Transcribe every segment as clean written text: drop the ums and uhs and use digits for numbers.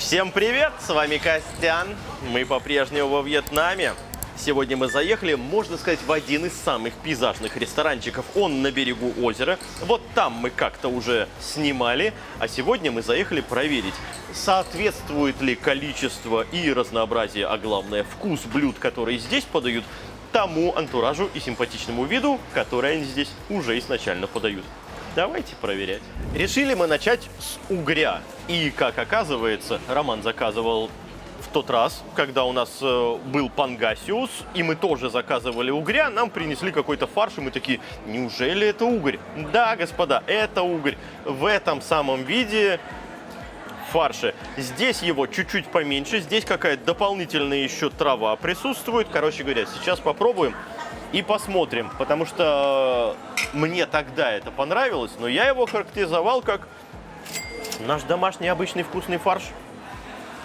Всем привет, с вами Костян. Мы по-прежнему во Вьетнаме. Сегодня мы заехали, можно сказать, в один из самых пейзажных ресторанчиков. Он на берегу озера. Вот там мы как-то уже снимали. А сегодня мы заехали проверить, соответствует ли количество и разнообразие, а главное вкус блюд, которые здесь подают, тому антуражу и симпатичному виду, который они здесь уже изначально подают. Давайте проверять. Решили мы начать с угря. И, как оказывается, Роман заказывал в тот раз, когда у нас был пангасиус, и мы тоже заказывали угря, нам принесли какой-то фарш, и мы такие, неужели это угорь? Да, господа, это угорь в этом самом виде фарше. Здесь его чуть-чуть поменьше, здесь какая-то дополнительная еще трава присутствует. Короче говоря, сейчас попробуем и посмотрим, потому что мне тогда это понравилось, но я его характеризовал как наш домашний обычный вкусный фарш.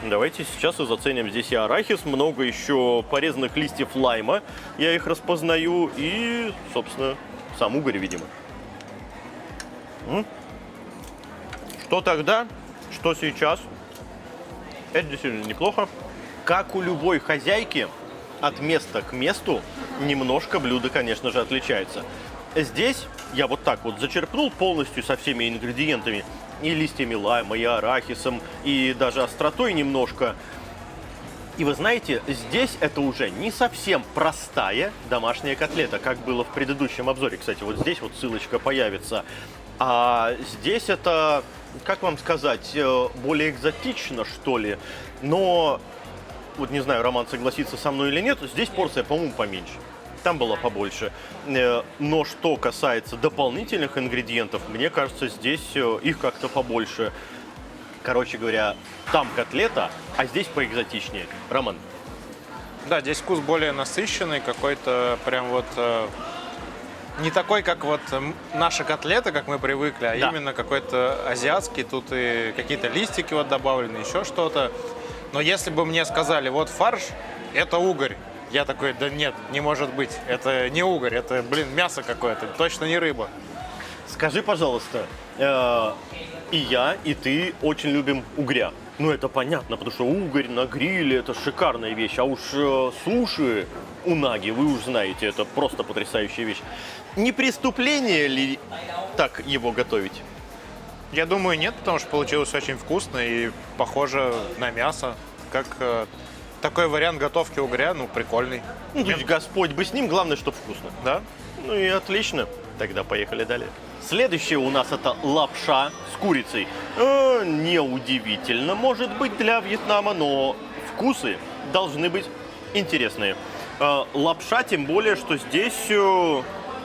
Давайте сейчас и заценим. Здесь и арахис, много еще порезанных листьев лайма, я их распознаю, и, собственно, сам угорь, видимо. Что тогда, что сейчас. Это действительно неплохо. Как у любой хозяйки, от места к месту немножко блюдо, конечно же, отличается. Здесь я вот так вот зачерпнул полностью со всеми ингредиентами, и листьями лайма, и арахисом, и даже остротой немножко. И вы знаете, здесь это уже не совсем простая домашняя котлета, как было в предыдущем обзоре. Кстати, вот здесь вот ссылочка появится. А здесь это, как вам сказать, более экзотично, что ли. Но, вот не знаю, Роман согласится со мной или нет, здесь порция, по-моему, поменьше. Там было побольше. Но что касается дополнительных ингредиентов, мне кажется, здесь их как-то побольше. Короче говоря, там котлета, а здесь поэкзотичнее. Роман. Да, здесь вкус более насыщенный, какой-то прям вот не такой, как вот наша котлета, как мы привыкли, а да, именно какой-то азиатский. Тут и какие-то листики вот добавлены, еще что-то. Но если бы мне сказали, вот фарш, это угорь, я такой, да нет, не может быть, это не угорь, это, мясо какое-то, точно не рыба. Скажи, пожалуйста, и я, и ты очень любим угря. Ну, это понятно, потому что угорь на гриле – это шикарная вещь, а уж суши унаги, вы уж знаете, это просто потрясающая вещь. Не преступление ли так его готовить? Я думаю, нет, потому что получилось очень вкусно и похоже на мясо, как... Такой вариант готовки угря, ну, прикольный. Ну, то есть Господь бы с ним, главное, что вкусно. Да? Ну и отлично. Тогда поехали далее. Следующее у нас это лапша с курицей. Неудивительно, может быть, для Вьетнама, но вкусы должны быть интересные. Лапша, тем более, что здесь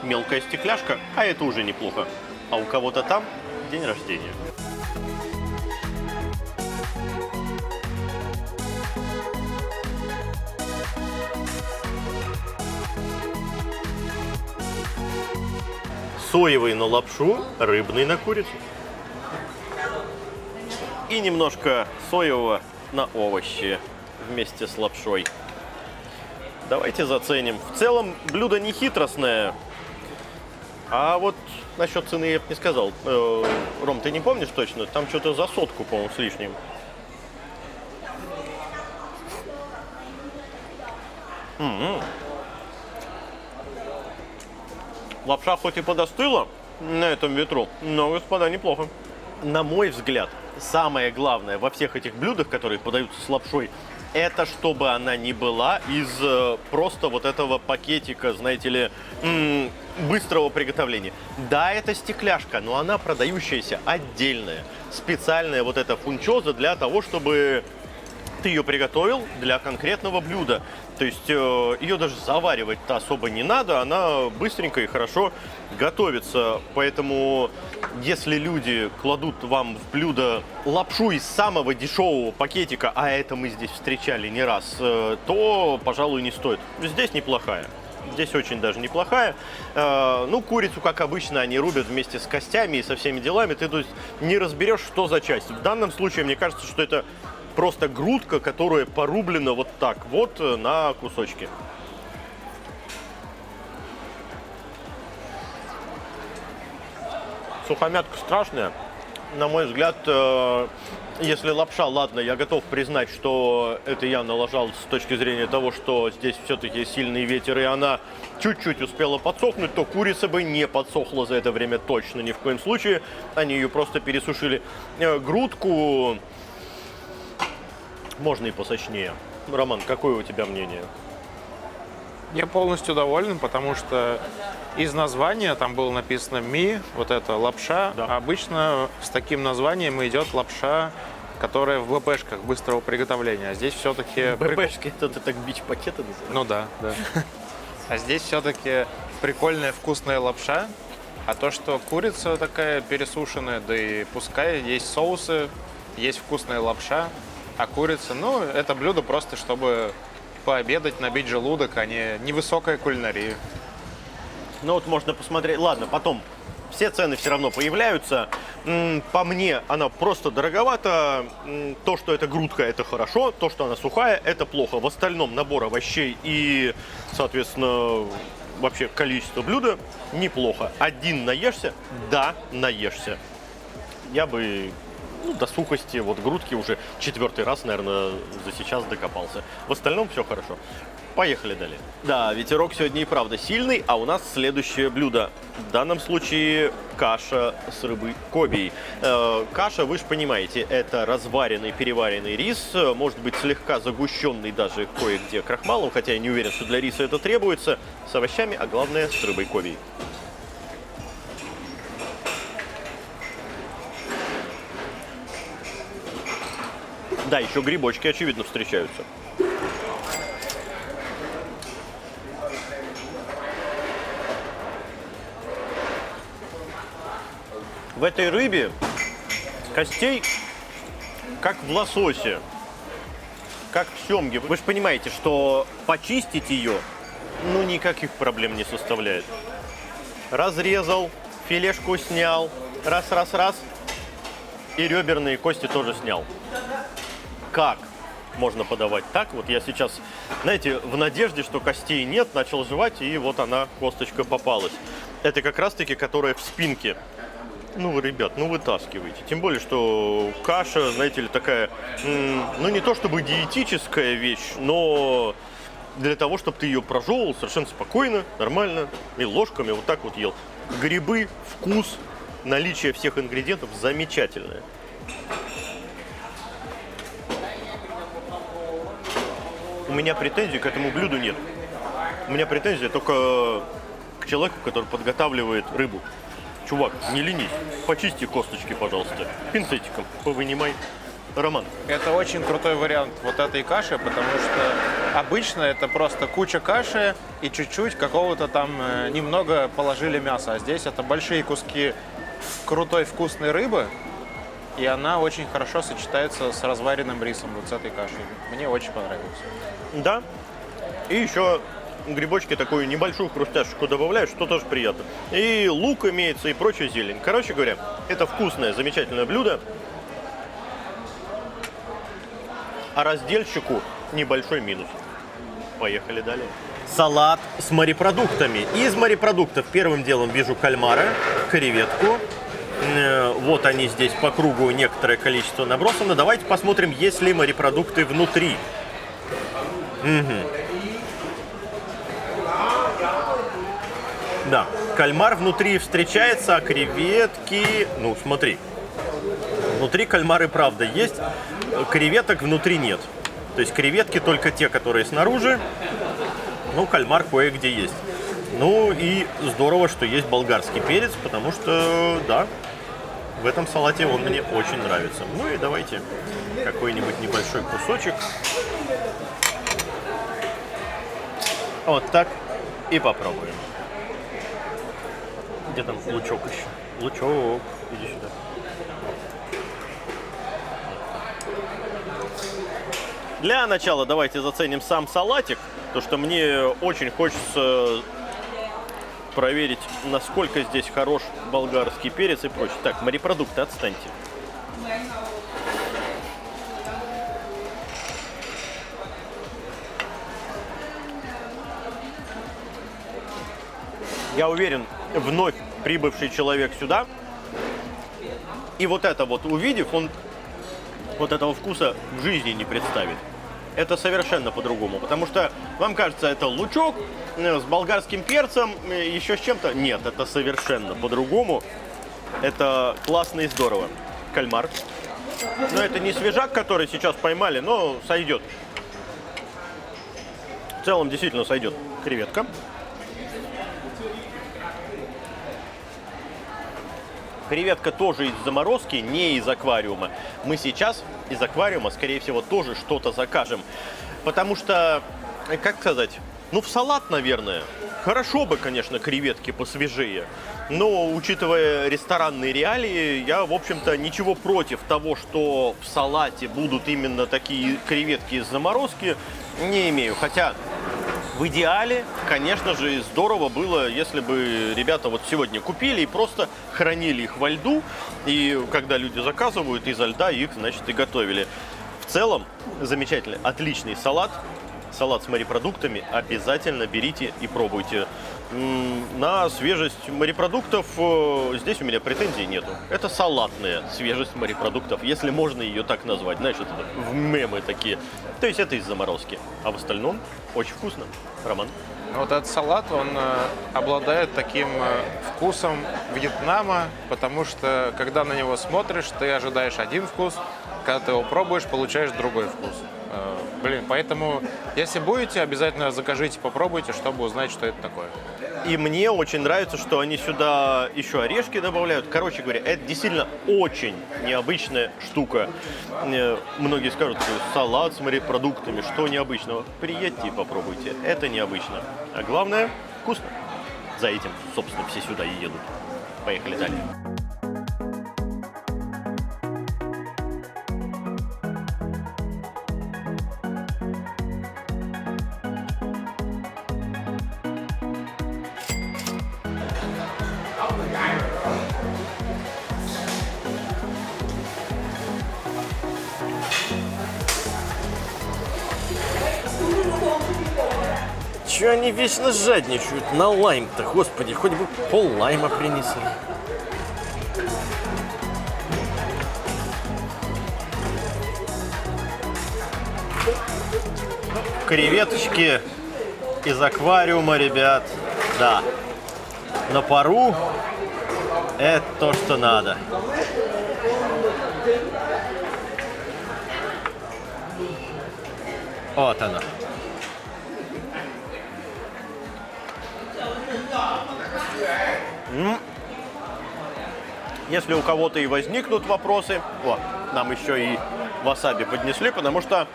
мелкая стекляшка, а это уже неплохо. А у кого-то там день рождения. Соевый на лапшу, рыбный на курицу. И немножко соевого на овощи вместе с лапшой. Давайте заценим. В целом блюдо не хитростное. А вот насчет цены я бы не сказал. Ром, ты не помнишь точно? Там что-то за 100, по-моему, с лишним. Лапша хоть и подостыла на этом ветру, но, господа, неплохо. На мой взгляд, самое главное во всех этих блюдах, которые подаются с лапшой, это чтобы она не была из просто вот этого пакетика, знаете ли, быстрого приготовления. Да, это стекляшка, но она продающаяся отдельная. Специальная вот эта фунчоза для того, чтобы ты ее приготовил для конкретного блюда. То есть ее даже заваривать-то особо не надо, она быстренько и хорошо готовится. Поэтому, если люди кладут вам в блюдо лапшу из самого дешевого пакетика, а это мы здесь встречали не раз, то, пожалуй, не стоит. Здесь неплохая. Здесь очень даже неплохая. Ну, курицу, как обычно, они рубят вместе с костями и со всеми делами. Ты тут не разберешь, что за часть. В данном случае, мне кажется, что это просто грудка, которая порублена вот так вот на кусочки. Сухомятка страшная. на мой взгляд, если лапша, ладно, я готов признать, что это я налажал с точки зрения того, что здесь все-таки сильный ветер, и она чуть-чуть успела подсохнуть, то курица бы не подсохла за это время точно ни в коем случае. Они ее просто пересушили. Грудку можно и посочнее. Роман, какое у тебя мнение? Я полностью доволен, потому что из названия там было написано «ми», вот это лапша. Да. А обычно с таким названием идет лапша, которая в БПшках быстрого приготовления. А здесь все-таки... БПшки, это ты так бич-пакеты называешь? Ну да. А здесь все-таки прикольная вкусная лапша. А то, что курица такая пересушенная, да и пускай есть соусы, есть вкусная лапша, а курица, ну, это блюдо просто, чтобы пообедать, набить желудок, а не невысокая кулинария. Ну вот можно посмотреть. Ладно, потом все цены все равно появляются. По мне она просто дороговата. То, что это грудка, это хорошо. То, что она сухая, это плохо. В остальном набор овощей и, соответственно, вообще количество блюда неплохо. Один наешься? Да, наешься. Я бы до сухости, вот грудки уже 4-й раз, наверное, за сейчас докопался. В остальном все хорошо. Поехали далее. Да, ветерок сегодня и правда сильный, а у нас следующее блюдо. В данном случае каша с рыбой кобией. Каша, вы же понимаете, это разваренный, переваренный рис, может быть слегка загущенный даже кое-где крахмалом, хотя я не уверен, что для риса это требуется, с овощами, а главное с рыбой кобией. Да, еще грибочки, очевидно, встречаются. В этой рыбе костей, как в лососе, как в семге. Вы же понимаете, что почистить ее, ну, никаких проблем не составляет. Разрезал, филешку снял, раз, и реберные кости тоже снял. Как можно подавать так? Вот я сейчас, знаете, в надежде, что костей нет, начал жевать, и вот она, косточка, попалась. Это как раз-таки, которая в спинке. Ну, вы, ребят, ну вытаскивайте. Тем более, что каша, знаете ли, такая, ну, не то чтобы диетическая вещь, но для того, чтобы ты ее прожевывал совершенно спокойно, нормально, и ложками вот так вот ел. Грибы, вкус, наличие всех ингредиентов замечательное. У меня претензий к этому блюду нет. У меня претензии только к человеку, который подготавливает рыбу. Чувак, не ленись, почисти косточки, пожалуйста, пинцетиком повынимай. Роман. Это очень крутой вариант вот этой каши, потому что обычно это просто куча каши и чуть-чуть какого-то там немного положили мяса. А здесь это большие куски крутой вкусной рыбы, и она очень хорошо сочетается с разваренным рисом вот с этой кашей. Мне очень понравилось. Да, и еще грибочки такую небольшую хрустяшку добавляют, что тоже приятно. И лук имеется, и прочая зелень. Короче говоря, это вкусное, замечательное блюдо. А разделщику небольшой минус. Поехали далее. Салат с морепродуктами. Из морепродуктов первым делом вижу кальмара, креветку. Вот они здесь по кругу, некоторое количество набросано. Давайте посмотрим, есть ли морепродукты внутри. Угу. Да, кальмар внутри встречается, а креветки... Ну, смотри. Внутри кальмары, правда, есть. Креветок внутри нет. То есть креветки только те, которые снаружи. Ну, кальмар кое-где есть. Ну, и здорово, что есть болгарский перец, потому что, да, в этом салате он мне очень нравится. Ну и давайте какой-нибудь небольшой кусочек. Вот так и попробуем. Где там лучок еще? Лучок, иди сюда. Для начала давайте заценим сам салатик, потому что мне очень хочется проверить, насколько здесь хорош болгарский перец и прочее. Так, морепродукты, отстаньте. Я уверен, вновь прибывший человек сюда И вот это вот увидев, он вот этого вкуса в жизни не представит. Это совершенно по-другому, потому что вам кажется, это лучок с болгарским перцем, еще с чем-то. Нет, это совершенно по-другому. Это классно и здорово. Кальмар. Но это не свежак, который сейчас поймали, но сойдет. В целом действительно сойдет. Креветка. Креветка тоже из заморозки, не из аквариума. Мы сейчас из аквариума, скорее всего, тоже что-то закажем. Потому что, как сказать, ну в салат, наверное. Хорошо бы, конечно, креветки посвежее. Но, учитывая ресторанные реалии, я, в общем-то, ничего против того, что в салате будут именно такие креветки из заморозки, не имею. Хотя в идеале, конечно же, здорово было, если бы ребята вот сегодня купили и просто хранили их во льду. И когда люди заказывают, изо льда их, значит, и готовили. В целом, замечательный, отличный салат. Салат с морепродуктами обязательно берите и пробуйте. На свежесть морепродуктов здесь у меня претензий нету. Это салатная свежесть морепродуктов, если можно ее так назвать. Знаешь, это в мемы такие. То есть это из заморозки. А в остальном очень вкусно. Роман? Вот этот салат, он обладает таким вкусом Вьетнама, потому что, когда на него смотришь, ты ожидаешь один вкус, когда ты его пробуешь, получаешь другой вкус. Блин, поэтому, если будете, обязательно закажите, попробуйте, чтобы узнать, что это такое. И мне очень нравится, что они сюда еще орешки добавляют. Короче говоря, это действительно очень необычная штука. Многие скажут, салат с морепродуктами, что необычного? Приедьте и попробуйте. Это необычно. А главное, вкусно. За этим, собственно, все сюда и едут. Поехали далее. Чё они вечно жадничают на лайм-то? Господи, хоть бы пол лайма принесли. Креветочки из аквариума, ребят. Да. На пару это то, что надо. Вот она. Если у кого-то и возникнут вопросы, нам еще и васаби поднесли, потому что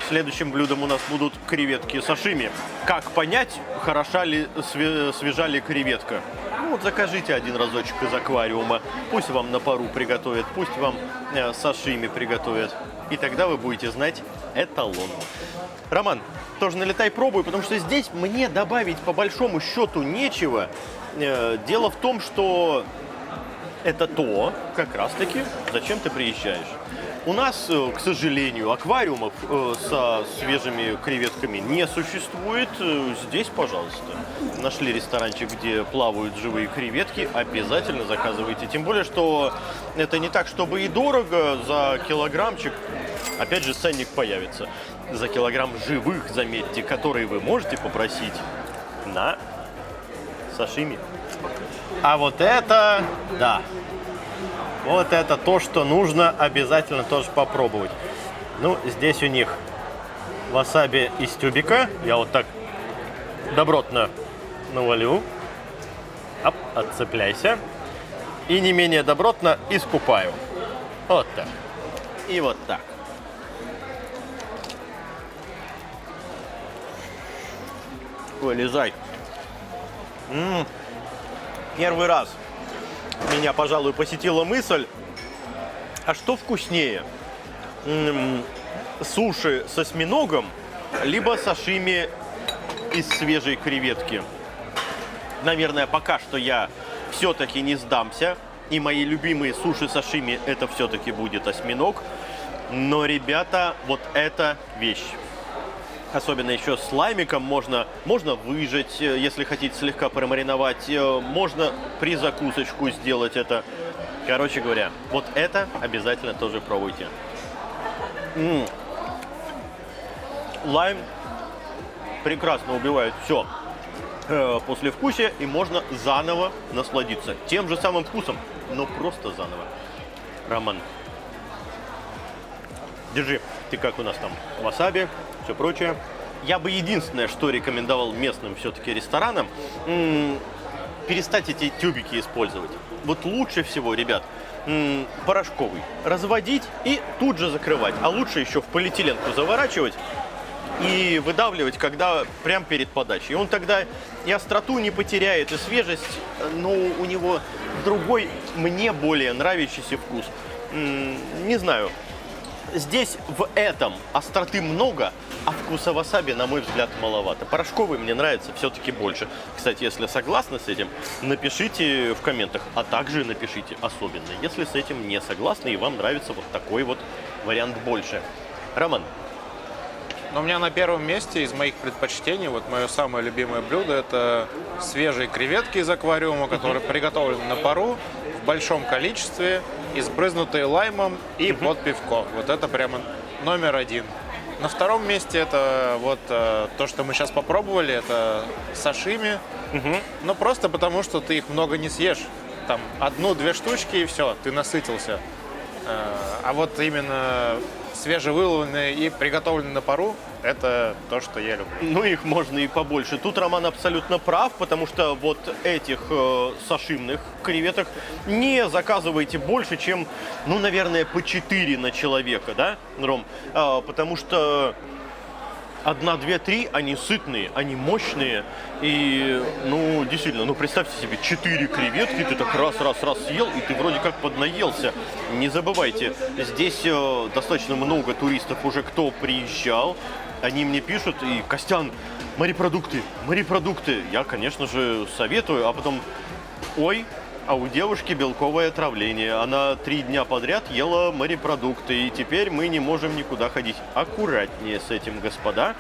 следующим блюдом у нас будут креветки сашими. Как понять, хороша ли, свежа ли креветка? Ну, вот закажите один разочек из аквариума, пусть вам на пару приготовят, пусть вам сашими приготовят, и тогда вы будете знать эталон. Роман, тоже налетай, пробуй, потому что здесь мне добавить по большому счету нечего. Дело в том, что это то, как раз-таки, зачем ты приезжаешь. У нас, к сожалению, аквариумов со свежими креветками не существует. Здесь, пожалуйста, нашли ресторанчик, где плавают живые креветки, обязательно заказывайте. Тем более, что это не так, чтобы и дорого. За килограммчик, опять же, ценник появится. За килограмм живых, заметьте, которые вы можете попросить на сашими. А вот это, да, вот это то, что нужно обязательно тоже попробовать. Ну, здесь у них васаби из тюбика. Я вот так добротно навалю. Оп, отцепляйся. И не менее добротно искупаю. Вот так. И вот так. Вылезай. Первый раз меня, пожалуй, посетила мысль, а что вкуснее? Суши с осьминогом, либо сашими из свежей креветки? Наверное, пока что я все-таки не сдамся, и мои любимые суши сашими это все-таки будет осьминог. Но, ребята, вот эта вещь. Особенно еще с лаймиком можно выжать, если хотите слегка промариновать. Можно при закусочку сделать это. Короче говоря, вот это обязательно тоже пробуйте. Лайм прекрасно убивает все послевкусие, и можно заново насладиться тем же самым вкусом, но просто заново. Роман, держи. Ты как у нас там? Васаби, все прочее. Я бы единственное, что рекомендовал местным все-таки ресторанам, перестать эти тюбики использовать. Вот лучше всего, ребят, порошковый разводить и тут же закрывать. А лучше еще в полиэтиленку заворачивать и выдавливать, когда прям перед подачей. И он тогда и остроту не потеряет, и свежесть, но у него другой, мне более нравящийся вкус. Не знаю, здесь в этом остроты много, а вкуса васаби, на мой взгляд, маловато. Порошковый мне нравится все-таки больше. Кстати, если согласны с этим, напишите в комментах, а также напишите особенно, если с этим не согласны и вам нравится вот такой вот вариант больше. Роман. Но у меня на первом месте из моих предпочтений, вот мое самое любимое блюдо, это свежие креветки из аквариума, которые приготовлены на пару в большом количестве, избрызнутые лаймом и под пивко. Вот это прямо номер один. На втором месте это вот то, что мы сейчас попробовали, это сашими. Но просто потому, что ты их много не съешь. Там 1-2 штучки и все, ты насытился. А вот именно свежевыловленные и приготовленные на пару, это то, что я люблю. Ну, их можно и побольше. Тут Роман абсолютно прав, потому что вот этих сашимных креветок не заказывайте больше, чем, ну, наверное, по 4 на человека, да, Ром? Потому что 1, 2, 3, они сытные, они мощные. И, ну, действительно, ну, представьте себе, 4 креветки, ты так раз съел, и ты вроде как поднаелся. Не забывайте, здесь достаточно много туристов уже, кто приезжал. Они мне пишут, и Костян, морепродукты. Я, конечно же, советую, а потом, ой, а у девушки белковое отравление. Она 3 дня подряд ела морепродукты, и теперь мы не можем никуда ходить. Аккуратнее с этим, господа.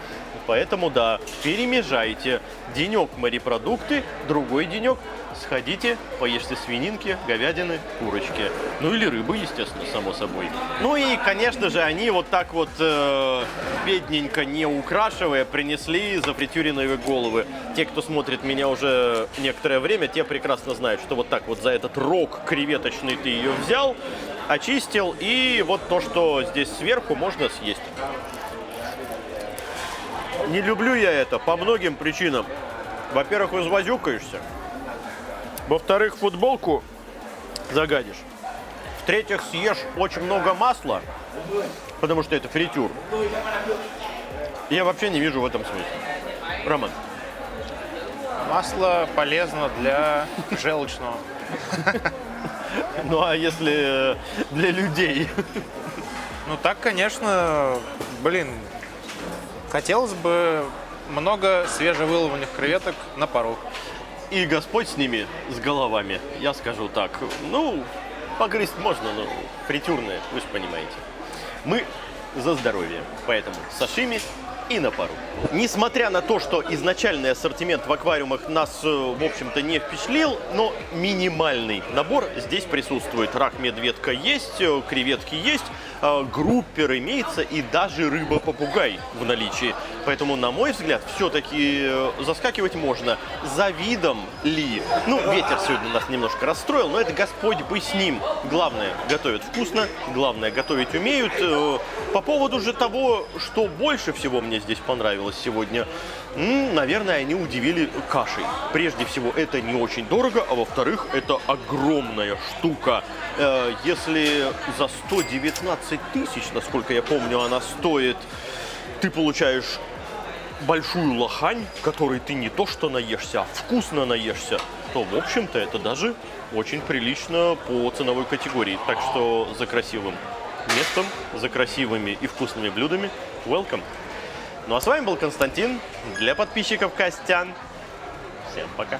Поэтому, да, перемежайте. Денек морепродукты, другой денек сходите, поешьте свининки, говядины, курочки. Ну или рыбы, естественно, само собой. Ну и, конечно же, они вот так вот бедненько, не украшивая, принесли зафритюренные головы. Те, кто смотрит меня уже некоторое время, те прекрасно знают, что вот так вот за этот рог креветочный ты ее взял, очистил, и вот то, что здесь сверху, можно съесть. Не люблю я это по многим причинам. Во-первых, извозюкаешься. Во-вторых, футболку загадишь. В-третьих, съешь очень много масла, потому что это фритюр. Я вообще не вижу в этом смысла. Роман. Масло полезно для желчного. Ну а если для людей? Ну так, конечно, блин, хотелось бы много свежевыловленных креветок на пару. И Господь с ними, с головами, я скажу так. Ну, погрызть можно, но фритюрное, вы же понимаете. Мы за здоровье, поэтому сашими и на пару. Несмотря на то, что изначальный ассортимент в аквариумах нас, в общем-то, не впечатлил, но минимальный набор здесь присутствует. Рак-медведка есть, креветки есть, группер имеется и даже рыба-попугай в наличии. Поэтому, на мой взгляд, все-таки заскакивать можно. За видом ли? Ну, ветер сегодня нас немножко расстроил, но это Господь бы с ним. Главное, готовят вкусно, главное, готовить умеют. По поводу же того, что больше всего мне здесь понравилось сегодня, наверное, они удивили кашей. Прежде всего, это не очень дорого, а во-вторых, это огромная штука. Если за 119 тысяч, насколько я помню, она стоит, ты получаешь большую лохань, которой ты не то что наешься, а вкусно наешься, то, в общем-то, это даже очень прилично по ценовой категории. Так что за красивым местом, за красивыми и вкусными блюдами, welcome! Ну а с вами был Константин, для подписчиков Костян. Всем пока!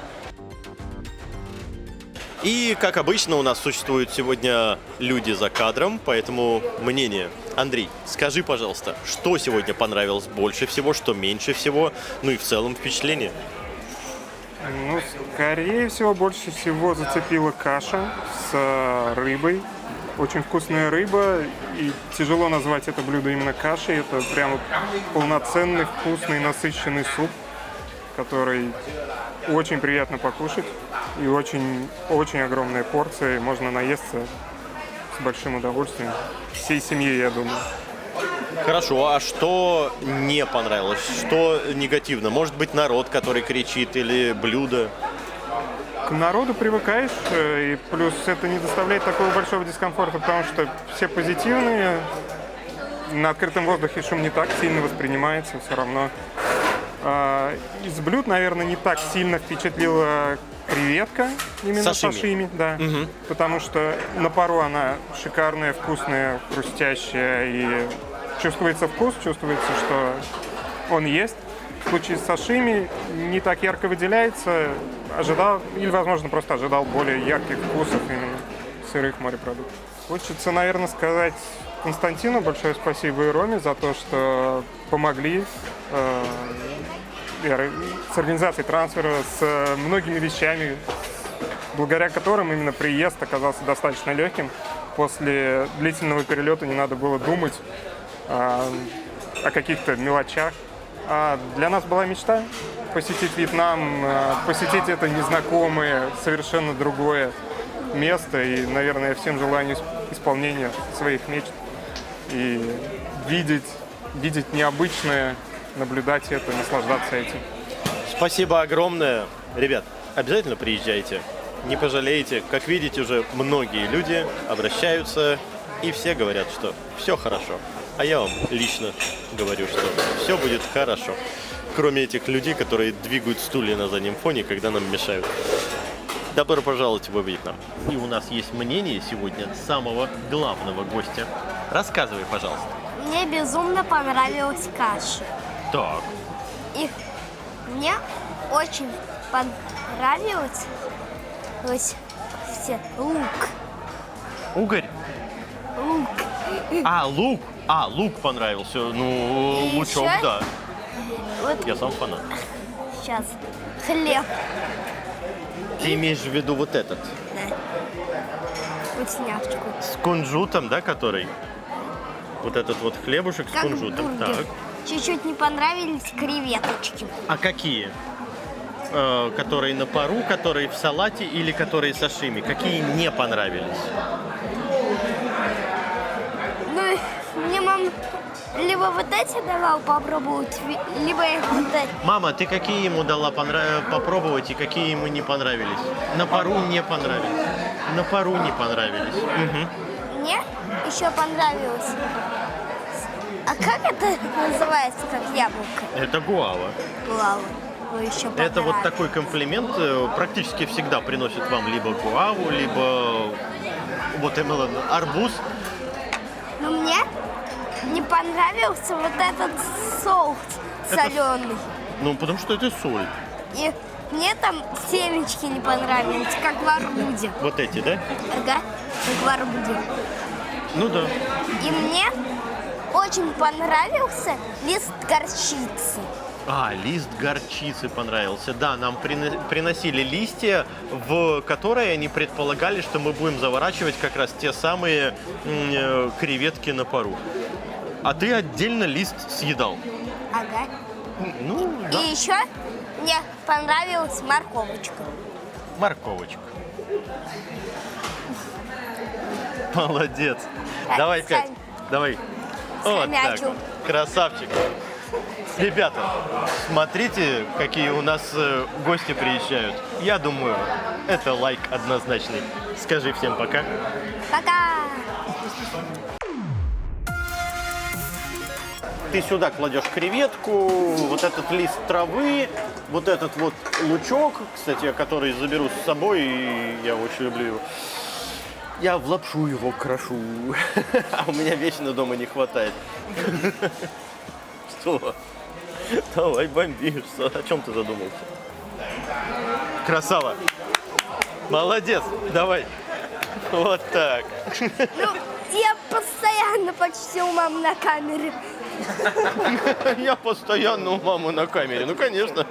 И, как обычно, у нас существуют сегодня люди за кадром, поэтому мнение. Андрей, скажи, пожалуйста, что сегодня понравилось больше всего, что меньше всего, ну и в целом впечатление? Ну, скорее всего, больше всего зацепила каша с рыбой. Очень вкусная рыба, и тяжело назвать это блюдо именно кашей. Это прямо полноценный, вкусный, насыщенный суп, который очень приятно покушать. И очень огромные порции. Можно наесться с большим удовольствием. Всей семьей, я думаю. Хорошо, а что не понравилось? Что негативно? Может быть, народ, который кричит, или блюдо? К народу привыкаешь, и плюс это не доставляет такого большого дискомфорта, потому что все позитивные. На открытом воздухе шум не так сильно воспринимается все равно. Из блюд, наверное, не так сильно впечатлила креветка, именно сашими, да. Потому что на пару она шикарная, вкусная, хрустящая, и чувствуется вкус, чувствуется, что он есть. В случае с сашими не так ярко выделяется. Ожидал, или, возможно, просто ожидал более ярких вкусов именно сырых морепродуктов. Хочется, наверное, сказать Константину большое спасибо и Роме за то, что помогли с организацией трансфера, с многими вещами, благодаря которым именно приезд оказался достаточно легким. После длительного перелета не надо было думать о каких-то мелочах. А для нас была мечта посетить Вьетнам, посетить это незнакомое, совершенно другое место. И, наверное, я всем желаю исполнения своих мечт. И видеть необычное, наблюдать это, наслаждаться этим. Спасибо огромное. Ребят, обязательно приезжайте. Не пожалеете. Как видите, уже многие люди обращаются, и все говорят, что все хорошо. А я вам лично говорю, что все будет хорошо. Кроме этих людей, которые двигают стулья на заднем фоне, когда нам мешают. Добро пожаловать во Вьетнам. И у нас есть мнение сегодня самого главного гостя. Рассказывай, пожалуйста. Мне безумно понравилась каша. Так. И мне очень понравилось лук. Угорь? Лук. Лук. Лук понравился. Ну, И лучок, еще? да. Вот Я сам фанат. сейчас хлеб. Ты имеешь в виду вот этот? Да. Вкусняшку. С кунжутом, да, который? Вот этот вот хлебушек с Как кунжутом. бургер. Так. Чуть-чуть не понравились креветочки. А какие? Которые на пару, которые в салате или которые сашими? Какие не понравились? Ну, мне мама либо вот эти давала попробовать, либо вот эти. Мама, ты какие ему дала попробовать и какие ему не понравились? На пару не понравились. На пару не понравились. Угу. Мне еще понравилось. А как это называется, как яблоко? Это гуава. Гуава. Еще Это вот такой комплимент практически всегда приносит вам либо гуаву, либо вот именно арбуз. Но мне не понравился вот этот соус соленый. Ну, потому что это соль. И мне там семечки не понравились, как в арбузе. Вот эти, да? Ага, как в арбузе. Ну да. И мне очень понравился лист горчицы. Лист горчицы понравился. Да, нам приносили листья, в которые они предполагали, что мы будем заворачивать как раз те самые креветки на пару. А ты отдельно лист съедал. Ага. Ну, да. И еще мне понравилась морковочка. Морковочка. Молодец. Так, Давай 5. Давай. Вот так. Схомячил. Красавчик. Ребята, смотрите, какие у нас гости приезжают. Я думаю, это лайк однозначный. Скажи всем пока. Пока! Ты сюда кладешь креветку, вот этот лист травы, вот этот вот лучок, кстати, который заберу с собой, и я очень люблю его. Я в лапшу его крошу, а у меня вечно дома не хватает. Что? Давай бомбишься. О чем ты задумался? Красава. Молодец. Давай. Вот так. Ну, я постоянно почти у мамы на камере. Я постоянно у мамы на камере. Ну, конечно.